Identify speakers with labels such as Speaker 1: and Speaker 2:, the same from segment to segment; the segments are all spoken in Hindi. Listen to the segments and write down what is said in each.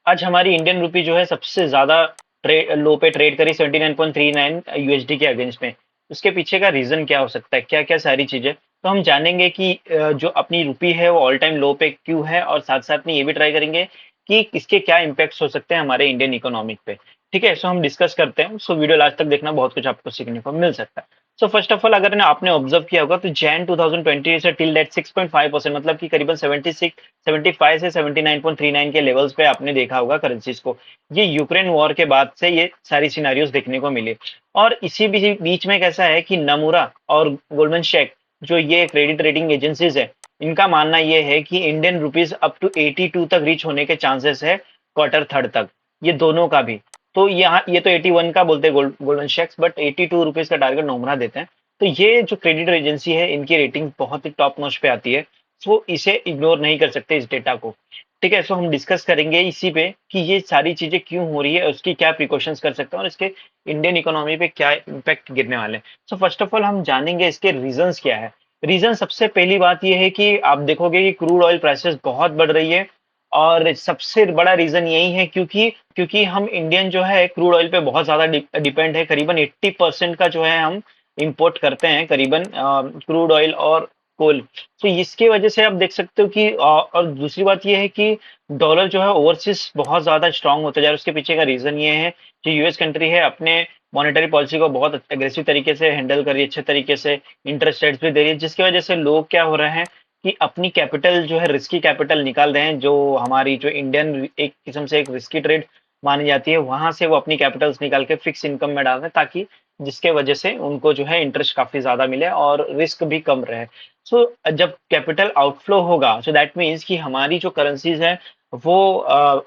Speaker 1: आज हमारी इंडियन रुपी जो है सबसे ज्यादा लो पे ट्रेड करी 79.39 यूएसडी के अगेंस्ट में। उसके पीछे का रीजन क्या हो सकता है, क्या क्या सारी चीजें तो हम जानेंगे कि जो अपनी रुपी है वो ऑल टाइम लो पे क्यों है, और साथ साथ में ये भी ट्राई करेंगे कि इसके क्या इम्पैक्ट्स हो सकते हैं हमारे इंडियन इकोनॉमिक पे। ठीक है, सो हम डिस्कस करते हैं। सो वीडियो लास्ट तक देखना, बहुत कुछ आपको सीखने को मिल सकता है। सो फर्स्ट ऑफ ऑल, अगर ना आपने ऑब्जर्व किया होगा तो जैन 2020 से टिल डेट 6.5%, मतलब कि करीबन 75 से 79.39 के लेवल्स पे आपने देखा होगा करेंसीज को। ये यूक्रेन वॉर के बाद से ये सारी सिनारियोज देखने को मिले। और इसी बीच में कैसा है कि नमूरा और गोल्डमैन शेक, जो ये क्रेडिट रेटिंग एजेंसीज है, इनका मानना ये है कि इंडियन रुपीज अप टू 82 तक रीच होने के चांसेस है क्वार्टर थर्ड तक, ये दोनों का भी। तो यहाँ ये तो 81 का बोलते हैं गोल्डमैन शेक्स, बट 82 रुपीज का टारगेट नोमरा देते हैं। तो ये जो क्रेडिट एजेंसी है, इनकी रेटिंग बहुत ही टॉप नॉच पे आती है। सो इसे इग्नोर नहीं कर सकते इस डेटा को। ठीक है, सो हम डिस्कस करेंगे इसी पे कि ये सारी चीजें क्यों हो रही है, उसकी क्या प्रिकॉशंस कर सकते हैं, और इसके इंडियन इकोनॉमी पे क्या इम्पैक्ट गिरने वाले हैं। सो फर्स्ट ऑफ ऑल हम जानेंगे इसके रीजंस क्या है। रीजन, सबसे पहली बात ये है कि आप देखोगे कि क्रूड ऑयल प्राइसेस बहुत बढ़ रही है। और सबसे बड़ा रीजन यही है क्योंकि क्योंकि हम इंडियन जो है क्रूड ऑयल पे बहुत ज्यादा डिपेंड है। करीबन 80% का जो है हम इंपोर्ट करते हैं करीबन क्रूड ऑयल और कोल। तो इसकी वजह से आप देख सकते हो कि और दूसरी बात ये है कि डॉलर जो है ओवरसीज बहुत ज्यादा स्ट्रांग होता जा रहा है। उसके पीछे का रीजन ये है, जो यूएस कंट्री है अपने मॉनेटरी पॉलिसी को बहुत एग्रेसिव तरीके से हैंडल कर रही है, अच्छे तरीके से इंटरेस्ट रेट्स भी दे रही है, जिसकी वजह से लोग क्या हो रहे हैं कि अपनी कैपिटल जो है रिस्की कैपिटल निकाल रहे हैं। जो हमारी जो इंडियन एक किस्म से एक रिस्की ट्रेड मानी जाती है, वहां से वो अपनी कैपिटल्स निकाल के फिक्स इनकम में डाल रहे हैं, ताकि जिसके वजह से उनको जो है इंटरेस्ट काफी ज्यादा मिले और रिस्क भी कम रहे। सो जब कैपिटल आउटफ्लो होगा, सो दैट मीन्स कि हमारी जो करेंसीज है वो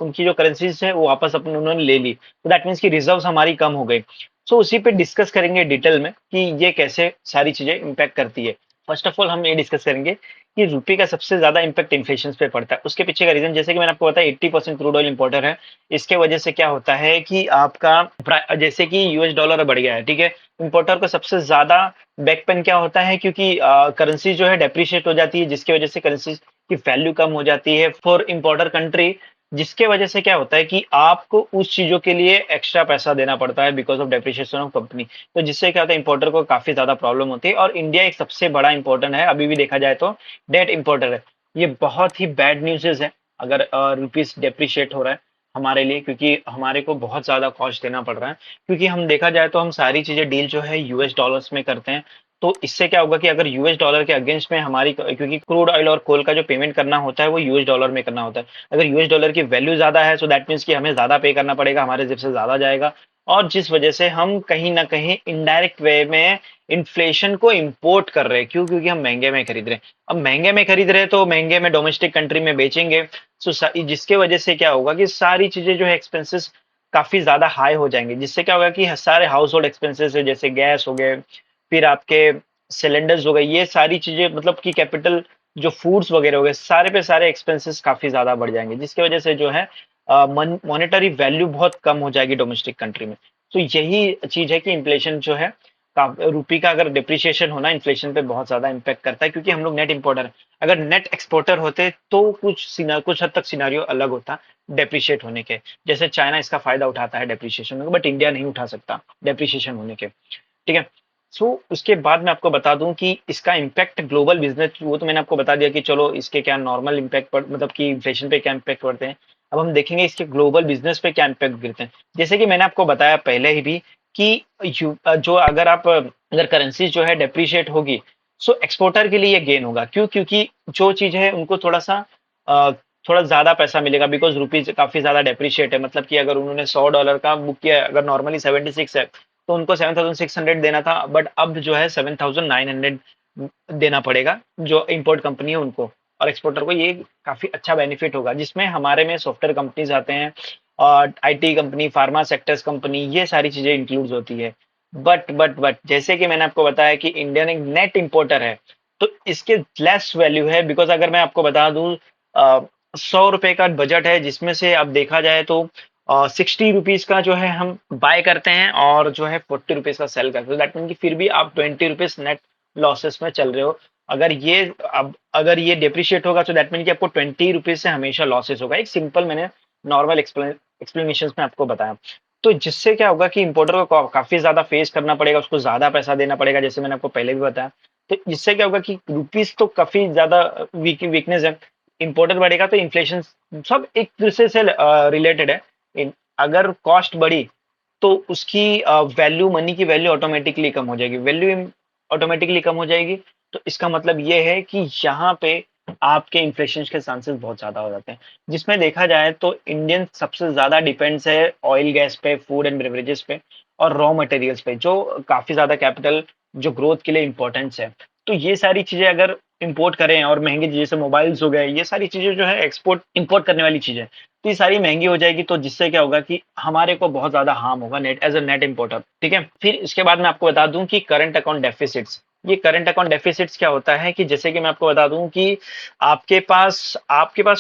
Speaker 1: उनकी जो करेंसीज है वो वापस अपने उन्होंने ले ली, तो दैट मीन्स कि रिजर्व्स हमारी कम हो गई। सो उसी पे डिस्कस करेंगे डिटेल में कि ये कैसे सारी चीजें इम्पैक्ट करती है। फर्स्ट ऑफ ऑल हम ये डिस्कस करेंगे कि रुपये का सबसे ज्यादा इम्पैक्ट इन्फ्लेशन पे पड़ता है। उसके पीछे का रीजन, जैसे कि मैंने आपको बताया, 80% क्रूड ऑयल इंपोर्टर है। इसके वजह से क्या होता है कि आपका जैसे कि यूएस डॉलर बढ़ गया है, ठीक है, इंपोर्टर को सबसे ज्यादा बैक पेन क्या होता है, क्योंकि करेंसी जो है डेप्रिशिएट हो जाती है, जिसकी वजह से करेंसी की वैल्यू कम हो जाती है फॉर इंपोर्टर कंट्री। जिसके वजह से क्या होता है कि आपको उस चीजों के लिए एक्स्ट्रा पैसा देना पड़ता है because of depreciation of company. तो जिससे क्या होता है, इंपोर्टर को काफी ज्यादा प्रॉब्लम होती है। और इंडिया एक सबसे बड़ा इंपोर्टर है अभी भी देखा जाए तो, डेट इंपोर्टर है। ये बहुत ही बैड न्यूज़ है अगर रुपीस डेप्रिशिएट हो रहा है हमारे लिए, क्योंकि हमारे को बहुत ज्यादा कॉस्ट देना पड़ रहा है। क्योंकि हम देखा जाए तो हम सारी चीजें डील जो है यूएस डॉलर्स में करते हैं। तो इससे क्या होगा कि अगर यूएस डॉलर के अगेंस्ट में हमारी, क्योंकि क्रूड ऑयल और कोल का जो पेमेंट करना होता है वो यूएस डॉलर में करना होता है। अगर यूएस डॉलर की वैल्यू ज्यादा है, सो दैट मीन्स कि हमें ज्यादा पे करना पड़ेगा, हमारे जेब से ज्यादा जाएगा। और जिस वजह से हम कहीं ना कहीं इनडायरेक्ट वे में इन्फ्लेशन को इंपोर्ट कर रहे हैं। क्यों? क्योंकि हम महंगे में खरीद रहे हैं। अब महंगे में खरीद रहे हैं तो महंगे में डोमेस्टिक कंट्री में बेचेंगे। सो जिसके वजह से क्या होगा कि सारी चीजें जो है एक्सपेंसेस काफी ज्यादा हाई हो जाएंगे। जिससे क्या होगा कि सारे हाउस होल्ड एक्सपेंसेस है, जैसे गैस हो गए, फिर आपके सिलेंडर्स हो गए, ये सारी चीजें, मतलब कि कैपिटल जो फूड्स वगैरह हो गए, सारे पे सारे एक्सपेंसेस काफी ज्यादा बढ़ जाएंगे, जिसकी वजह से जो है मॉनेटरी वैल्यू बहुत कम हो जाएगी डोमेस्टिक कंट्री में। तो यही चीज है कि इन्फ्लेशन जो है, रुपी का अगर डिप्रिशिएशन होना इन्फ्लेशन पे बहुत ज्यादा इम्पैक्ट करता है, क्योंकि हम लोग नेट इंपोर्टर हैं। अगर नेट एक्सपोर्टर होते तो कुछ हद तक सिनारियो अलग होता डेप्रिशिएट होने के। जैसे चाइना इसका फायदा उठाता है डेप्रिशिएशन में, बट इंडिया नहीं उठा सकता डेप्रिशिएशन होने के। ठीक है, सो उसके बाद मैं आपको बता दूं कि इसका इम्पैक्ट ग्लोबल बिजनेस, वो तो मैंने आपको बता दिया कि चलो इसके क्या नॉर्मल इम्पैक्ट पड़, मतलब कि इन्फ्लेशन पे क्या इम्पैक्ट पड़ते हैं। अब हम देखेंगे इसके ग्लोबल बिजनेस पे क्या इम्पैक्ट गिरते हैं। जैसे कि मैंने आपको बताया पहले ही भी कि जो अगर करेंसी जो है डेप्रिशिएट होगी, सो एक्सपोर्टर के लिए ये गेन होगा। क्यों? क्योंकि जो चीज है उनको थोड़ा सा अ, थोड़ा ज्यादा पैसा मिलेगा, बिकॉज रुपीज काफी ज्यादा डेप्रिशिएट है। मतलब कि अगर उन्होंने $100 का बुक किया, अगर नॉर्मली 76 है, तो उनको 7,600 देना था, बट अब जो है 7,900 देना पड़ेगा जो इंपोर्ट कंपनी है उनको। और एक्सपोर्टर को ये काफी अच्छा बेनिफिट होगा, जिसमें हमारे में सॉफ्टवेयर कंपनीज आते हैं और IT company, pharma sectors company, ये सारी चीजें इंक्लूड होती है। बट जैसे कि मैंने आपको बताया कि इंडियन एक नेट इंपोर्टर है, तो इसके लेस वैल्यू है। बिकॉज अगर मैं आपको बता दूं, 100 रुपए का बजट है, जिसमें से अब देखा जाए तो 60 रुपीज का जो है हम बाय करते हैं और जो है 40 रुपीज का सेल करते हैं। दैट मीन कि फिर भी आप 20 रुपीज नेट लॉसेस में चल रहे हो। अगर ये, अब अगर ये डिप्रिशिएट होगा तो दैट मीन कि आपको 20 रुपीज से हमेशा लॉसेस होगा। एक सिंपल मैंने नॉर्मल एक्सप्लेनेशन में आपको बताया। तो जिससे क्या होगा कि इम्पोर्टर को काफी ज्यादा फेस करना पड़ेगा, उसको ज्यादा पैसा देना पड़ेगा, जैसे मैंने आपको पहले भी बताया। तो इससे क्या होगा कि रुपीस तो काफी ज्यादा वीकनेस है, इम्पोर्टर बढ़ेगा तो इन्फ्लेशन, सब एक दूसरे से रिलेटेड है। अगर कॉस्ट बढ़ी तो उसकी वैल्यू, मनी की वैल्यू ऑटोमेटिकली कम हो जाएगी, वैल्यू ऑटोमेटिकली कम हो जाएगी। तो इसका मतलब ये है कि यहाँ पे आपके इन्फ्लेशन के चांसेस बहुत ज्यादा हो जाते हैं। जिसमें देखा जाए तो इंडियन सबसे ज्यादा डिपेंड्स है ऑयल गैस पे, फूड एंड बेवरेजेस पे और रॉ मटेरियल्स पे, जो काफी ज्यादा कैपिटल जो ग्रोथ के लिए इंपॉर्टेंस है। तो ये सारी चीजें अगर इंपोर्ट करें, और महंगी जैसे मोबाइल्स हो गए, ये सारी चीजें जो है एक्सपोर्ट इंपोर्ट करने वाली चीजें, तो ये सारी महंगी हो जाएगी। तो जिससे क्या होगा कि हमारे को बहुत ज्यादा हार्म होगा net as a net importer. ठीक है, फिर इसके बाद मैं आपको बता दूं कि करंट अकाउंट डेफिसिट्स, ये करंट अकाउंट डेफिसिट्स क्या होता है कि जैसे कि मैं आपको बता दूं कि आपके पास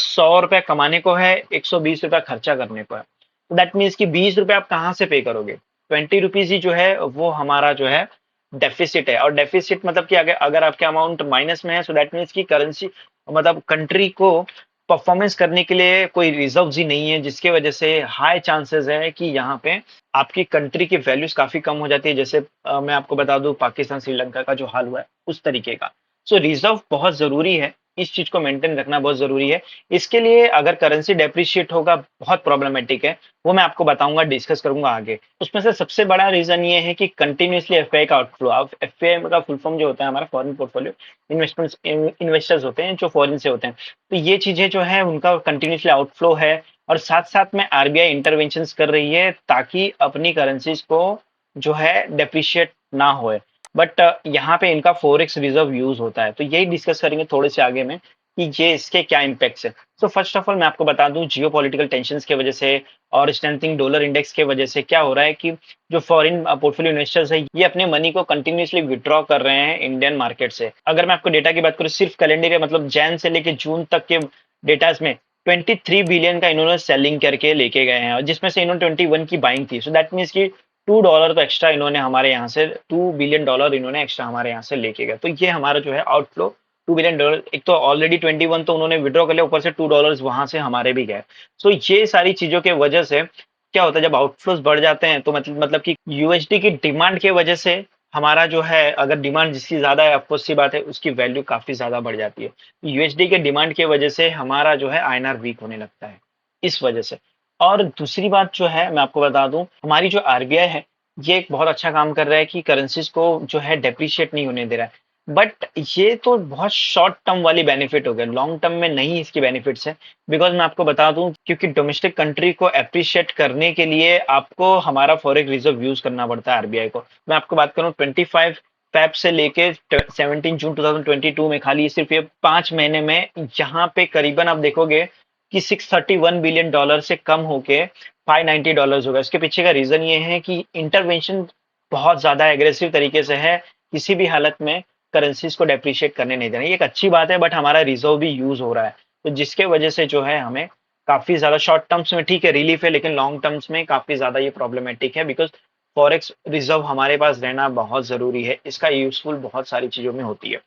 Speaker 1: 100 रुपया कमाने को है, 120 रुपया खर्चा करने को है। तो दैट मीन्स कि 20 रुपया आप कहाँ से पे करोगे? 20 रुपीज ही जो है वो हमारा जो है डेफिसिट है। और डेफिसिट मतलब कि अगर अगर आपके अमाउंट माइनस में है, सो दैट मीन्स की करेंसी, मतलब कंट्री को परफॉर्मेंस करने के लिए कोई रिजर्व ही नहीं है, जिसकी वजह से हाई चांसेस है कि यहाँ पे आपकी कंट्री की वैल्यूज काफी कम हो जाती है। जैसे मैं आपको बता दूं पाकिस्तान श्रीलंका का जो हाल हुआ है उस तरीके का। सो रिजर्व बहुत जरूरी है, इस चीज को मेंटेन रखना बहुत जरूरी है। इसके लिए अगर करेंसी डेप्रिशिएट होगा बहुत प्रॉब्लमेटिक है, वो मैं आपको बताऊंगा, डिस्कस करूंगा आगे। उसमें से सबसे बड़ा रीजन ये है कि कंटिन्यूसली एफआई का आउटफ्लो। अब एफआई का फुल फॉर्म जो होता है हमारा फॉरेन पोर्टफोलियो इन्वेस्टमेंट्स, इन्वेस्टर्स होते हैं जो फॉरेन से होते हैं। तो ये चीजें जो है उनका कंटिन्यूसली आउटफ्लो है, और साथ साथ में आरबीआई इंटरवेंशन कर रही है ताकि अपनी करेंसीज को जो है डेप्रिशिएट ना होए। बट यहाँ पे इनका फॉरेक्स रिजर्व यूज होता है, तो यही डिस्कस करेंगे थोड़े से आगे में कि ये इसके क्या इम्पैक्ट्स है। सो फर्स्ट ऑफ ऑल मैं आपको बता दूं, जियो पॉलिटिकल टेंशन की वजह से और स्ट्रेंथिंग डॉलर इंडेक्स की वजह से क्या हो रहा है कि जो फॉरेन पोर्टफोलियो इन्वेस्टर्स है ये अपने मनी को कंटिन्यूसली विड्रॉ कर रहे हैं इंडियन मार्केट से। अगर मैं आपको डेटा की बात करूं, सिर्फ कैलेंडर ईयर मतलब जैन से लेके जून तक के डेटाज में 23 बिलियन का इन्होंने सेलिंग करके लेके गए हैं, और जिसमें से इन्होंने 21 की बाइंग थी। सो दैट मीन्स की $2 तो एक्स्ट्रा इन्होंने हमारे यहाँ से, $2 बिलियन इन्होंने एक्स्ट्रा हमारे यहाँ से लेके गए। तो ये हमारा जो है आउटफ्लो $2 बिलियन, एक तो ऑलरेडी 21 तो उन्होंने विड्रॉ कर लिया, ऊपर से $2 वहां से हमारे भी गए। सो ये सारी चीजों के वजह से क्या होता है, जब आउटफ्लोज बढ़ जाते हैं तो मतलब कि यूएसडी की डिमांड की वजह से हमारा जो है, अगर डिमांड जिसकी ज्यादा है अफकोर्स सी बात है उसकी वैल्यू काफी ज्यादा बढ़ जाती है। यूएसडी के डिमांड की वजह से हमारा जो है आईएनआर वीक होने लगता है इस वजह से। और दूसरी बात जो है मैं आपको बता दूं, हमारी जो आरबीआई है ये एक बहुत अच्छा काम कर रहा है कि करेंसीज को जो है डेप्रिशिएट नहीं होने दे रहा है। बट ये तो बहुत शॉर्ट टर्म वाली बेनिफिट हो गया, लॉन्ग टर्म में नहीं इसकी बेनिफिट्स है। बिकॉज मैं आपको बता दूं, क्योंकि डोमेस्टिक कंट्री को अप्रिशिएट करने के लिए आपको हमारा फॉरेक्स रिजर्व यूज करना पड़ता है आरबीआई को। मैं आपको बात करूं 25 फेब से लेके 17 जून 2022 में, खाली सिर्फ ये 5 महीने में यहाँ पे करीबन आप देखोगे कि $631 बिलियन से कम होके $590 होगा। इसके पीछे का रीजन ये है कि इंटरवेंशन बहुत ज्यादा एग्रेसिव तरीके से है, किसी भी हालत में करेंसीज को डेप्रिशिएट करने नहीं देना। ये एक अच्छी बात है, बट हमारा रिजर्व भी यूज हो रहा है, तो जिसके वजह से जो है हमें काफी ज्यादा शॉर्ट टर्म्स में ठीक है रिलीफ है, लेकिन लॉन्ग टर्म्स में काफी ज्यादा ये प्रॉब्लमेटिक है। बिकॉज फॉरेक्स रिजर्व हमारे पास रहना बहुत जरूरी है, इसका यूजफुल बहुत सारी चीजों में होती है।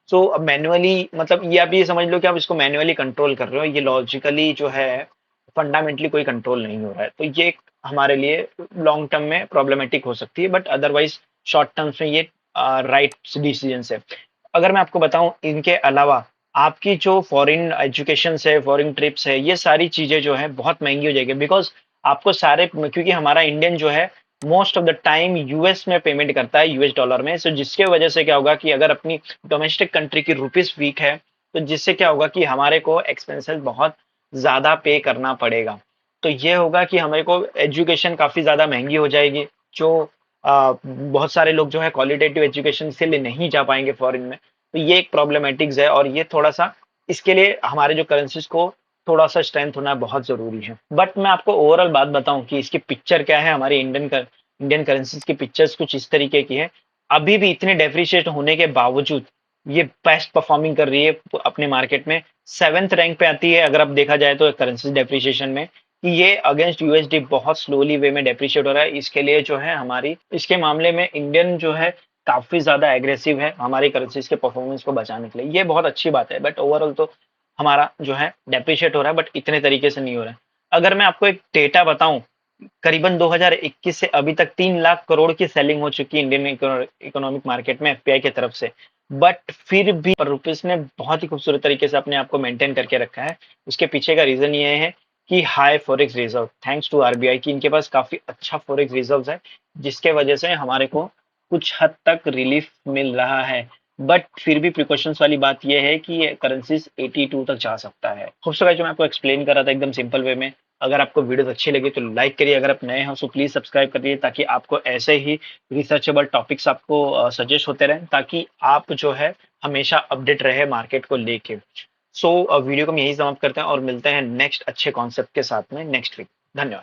Speaker 1: सो अब मैन्युअली, मतलब ये आप ये समझ लो कि आप इसको मैन्युअली कंट्रोल कर रहे हो, ये लॉजिकली जो है फंडामेंटली कोई कंट्रोल नहीं हो रहा है। तो ये हमारे लिए लॉन्ग टर्म में प्रॉब्लमेटिक हो सकती है, बट अदरवाइज शॉर्ट टर्म्स में ये राइट डिसीजन है। अगर मैं आपको बताऊं इनके अलावा आपकी जो फॉरेन एजुकेशन है, फॉरेन ट्रिप्स है, ये सारी चीजें जो है बहुत महंगी हो जाएगी। बिकॉज आपको सारे, क्योंकि हमारा इंडियन जो है most of the time US में पेमेंट करता है, यूएस डॉलर में। सो जिसके वजह से क्या होगा कि अगर अपनी डोमेस्टिक कंट्री की रुपीस वीक है, तो जिससे क्या होगा कि हमारे को एक्सपेंसेस बहुत ज्यादा पे करना पड़ेगा। तो ये होगा कि हमारे को एजुकेशन काफी ज्यादा महंगी हो जाएगी, जो बहुत सारे लोग जो है क्वालिटेटिव एजुकेशन के लिए नहीं जा पाएंगे फॉरेन में। तो ये एक प्रॉब्लमेटिक्स है, और ये थोड़ा सा इसके लिए हमारे जो करेंसीज को थोड़ा सा स्ट्रेंथ होना बहुत जरूरी है। बट मैं आपको ओवरऑल बात बताऊं कि इसकी पिक्चर क्या है, हमारी इंडियन करेंसीज की पिक्चर्स कुछ इस तरीके की है। अभी भी इतने डेप्रिशिएट होने के बावजूद ये बेस्ट परफॉर्मिंग कर रही है अपने मार्केट में, 7th रैंक पे आती है अगर आप देखा जाए तो करेंसी डेप्रिशिएशन में, कि ये अगेंस्ट यूएसडी बहुत स्लोली वे में डेप्रिशिएट हो रहा है। इसके लिए जो है हमारी, इसके मामले में इंडियन जो है काफी ज्यादा एग्रेसिव है हमारी करेंसीज के परफॉर्मेंस को बचाने के लिए, ये बहुत अच्छी बात है। बट ओवरऑल तो हमारा जो है डेप्रिशिएट हो रहा है, बट इतने तरीके से नहीं हो रहा है। अगर मैं आपको एक डेटा बताऊं, करीबन 2021 से अभी तक 3 लाख करोड़ की सेलिंग हो चुकी है इंडियन इकोनॉमिक मार्केट में एफपीआई की तरफ से। बट फिर भी रुपीस ने बहुत ही खूबसूरत तरीके से अपने आप को मेंटेन करके रखा है। उसके पीछे का रीजन ये है कि high forex reserve, thanks to RBI, की इनके पास काफी अच्छा फॉरेक्स रिजर्व है, जिसके वजह से हमारे को कुछ हद तक रिलीफ मिल रहा है। बट फिर भी प्रिकॉशंस वाली बात यह है कि ये करेंसीज 82 तक जा सकता है। खूबसूरत जो मैं आपको एक्सप्लेन कर रहा था एकदम सिंपल वे में। अगर आपको वीडियो अच्छी लगी तो लाइक करिए, अगर आप नए हो तो प्लीज सब्सक्राइब करिए, ताकि आपको ऐसे ही रिसर्चेबल टॉपिक्स आपको सजेस्ट होते रहें, ताकि आप जो है हमेशा अपडेट रहे मार्केट को लेके। सो वीडियो को हम यही समाप्त करते हैं और मिलते हैं नेक्स्ट अच्छे कॉन्सेप्ट के साथ में नेक्स्ट वीक। धन्यवाद।